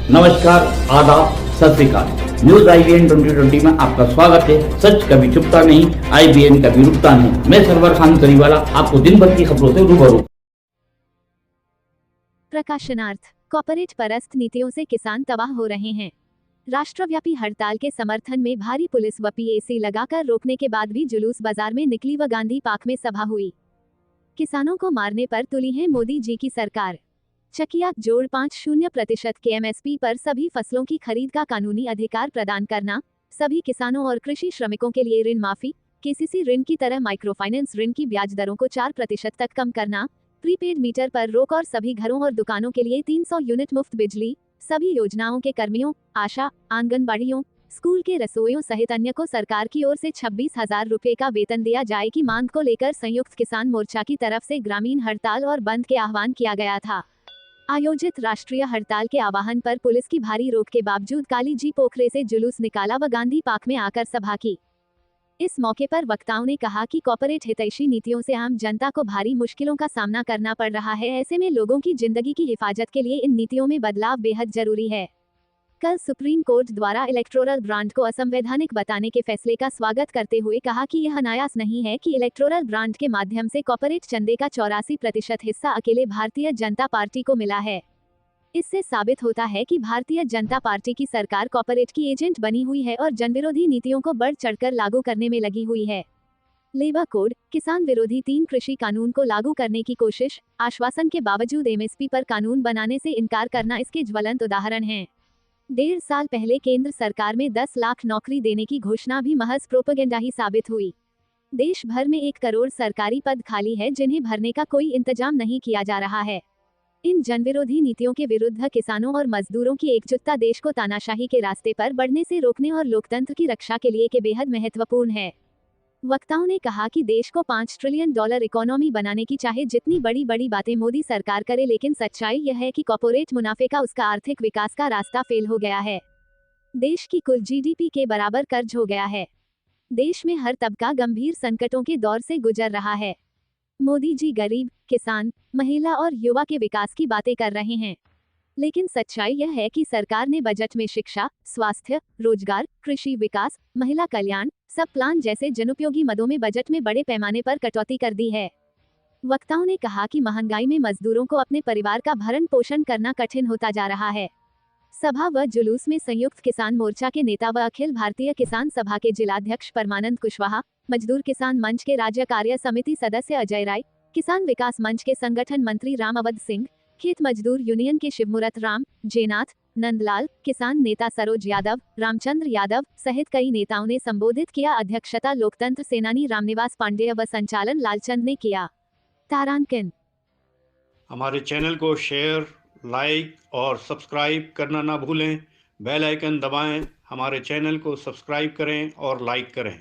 नमस्कार, आदाब, सत श्री अकाल। न्यूज IBN 2020 में आपका स्वागत है। सच कभी चुपता नहीं, IBN कभी रुकता नहीं। मैं सरवर खान करीवाला आपको दिन भर की खबरों से रूबरू। प्रकाशनार्थ कॉर्पोरेट परस्त नीतियों से किसान तबाह हो रहे हैं। राष्ट्रव्यापी हड़ताल के समर्थन में भारी पुलिस व PAC लगाकर रोकने के बाद भी जुलूस बाजार में निकली व गांधी पार्क में सभा हुई। किसानों को मारने पर तुली है मोदी जी की सरकार। चकिया जोड़ 50% के MSP पर सभी फसलों की खरीद का कानूनी अधिकार प्रदान करना, सभी किसानों और कृषि श्रमिकों के लिए ऋण माफी, KCC ऋण की तरह माइक्रोफाइनेंस ऋण की ब्याज दरों को 4% तक कम करना, प्रीपेड मीटर पर रोक और सभी घरों और दुकानों के लिए 300 यूनिट मुफ्त बिजली, सभी योजनाओं के कर्मियों, आशा, आंगनबाड़ियों, स्कूल के रसोइयों सहित अन्य को सरकार की ओर से 26,000 रुपए का वेतन दिया जाए की मांग को लेकर संयुक्त किसान मोर्चा की तरफ से ग्रामीण हड़ताल और बंद के आह्वान किया गया था। आयोजित राष्ट्रीय हड़ताल के आह्वान पर पुलिस की भारी रोक के बावजूद काली जी पोखरे से जुलूस निकाला व गांधी पार्क में आकर सभा की। इस मौके पर वक्ताओं ने कहा कि कॉर्पोरेट हितैषी नीतियों से आम जनता को भारी मुश्किलों का सामना करना पड़ रहा है। ऐसे में लोगों की जिंदगी की हिफाजत के लिए इन नीतियों में बदलाव बेहद जरूरी है। कल सुप्रीम कोर्ट द्वारा इलेक्टोरल ब्रांड को असंवैधानिक बताने के फैसले का स्वागत करते हुए कहा कि यह अनायास नहीं है कि इलेक्टोरल ब्रांड के माध्यम से कॉर्पोरेट चंदे का 84% हिस्सा अकेले भारतीय जनता पार्टी को मिला है। इससे साबित होता है कि भारतीय जनता पार्टी की सरकार कॉर्पोरेट की एजेंट बनी हुई है और जनविरोधी नीतियों को बढ़ चढ़कर लागू करने में लगी हुई है। लेबर कोड, किसान विरोधी 3 कृषि कानून को लागू करने की कोशिश, आश्वासन के बावजूद MSP पर कानून बनाने से इनकार करना इसके ज्वलंत उदाहरण हैं। 1.5 साल पहले केंद्र सरकार में 10 लाख नौकरी देने की घोषणा भी महज प्रोपेगेंडा ही साबित हुई। देश भर में 1 करोड़ सरकारी पद खाली है जिन्हें भरने का कोई इंतजाम नहीं किया जा रहा है। इन जनविरोधी नीतियों के विरुद्ध किसानों और मजदूरों की एकजुटता देश को तानाशाही के रास्ते पर बढ़ने से रोकने और लोकतंत्र की रक्षा के लिए के बेहद महत्वपूर्ण है। वक्ताओं ने कहा कि देश को $5 ट्रिलियन इकोनॉमी बनाने की चाहे जितनी बड़ी बड़ी बातें मोदी सरकार करे, लेकिन सच्चाई यह है कि कॉर्पोरेट मुनाफे का उसका आर्थिक विकास का रास्ता फेल हो गया है। देश की कुल GDP के बराबर कर्ज हो गया है। देश में हर तबका गंभीर संकटों के दौर से गुजर रहा है। मोदी जी गरीब, किसान, महिला और युवा के विकास की बातें कर रहे हैं, लेकिन सच्चाई यह है कि सरकार ने बजट में शिक्षा, स्वास्थ्य, रोजगार, कृषि विकास, महिला कल्याण, सब प्लान जैसे जनोपयोगी मदों में बजट में बड़े पैमाने पर कटौती कर दी है। वक्ताओं ने कहा कि महंगाई में मजदूरों को अपने परिवार का भरण पोषण करना कठिन होता जा रहा है। सभा व जुलूस में संयुक्त किसान मोर्चा के नेता व अखिल भारतीय किसान सभा के जिलाध्यक्ष परमानंद कुशवाहा, मजदूर किसान मंच के राज्य कार्य समिति सदस्य अजय राय, किसान विकास मंच के संगठन मंत्री राम अवध सिंह, खेत मजदूर यूनियन के शिवमूरत राम, जयनाथ, नंदलाल, किसान नेता सरोज यादव, रामचंद्र यादव सहित कई नेताओं ने संबोधित किया। अध्यक्षता लोकतंत्र सेनानी रामनिवास पांडेय व संचालन लालचंद ने किया। तारांकन हमारे चैनल को शेयर, लाइक और सब्सक्राइब करना ना भूलें। बेल आइकन दबाएं, हमारे चैनल को सब्सक्राइब करें और लाइक करें।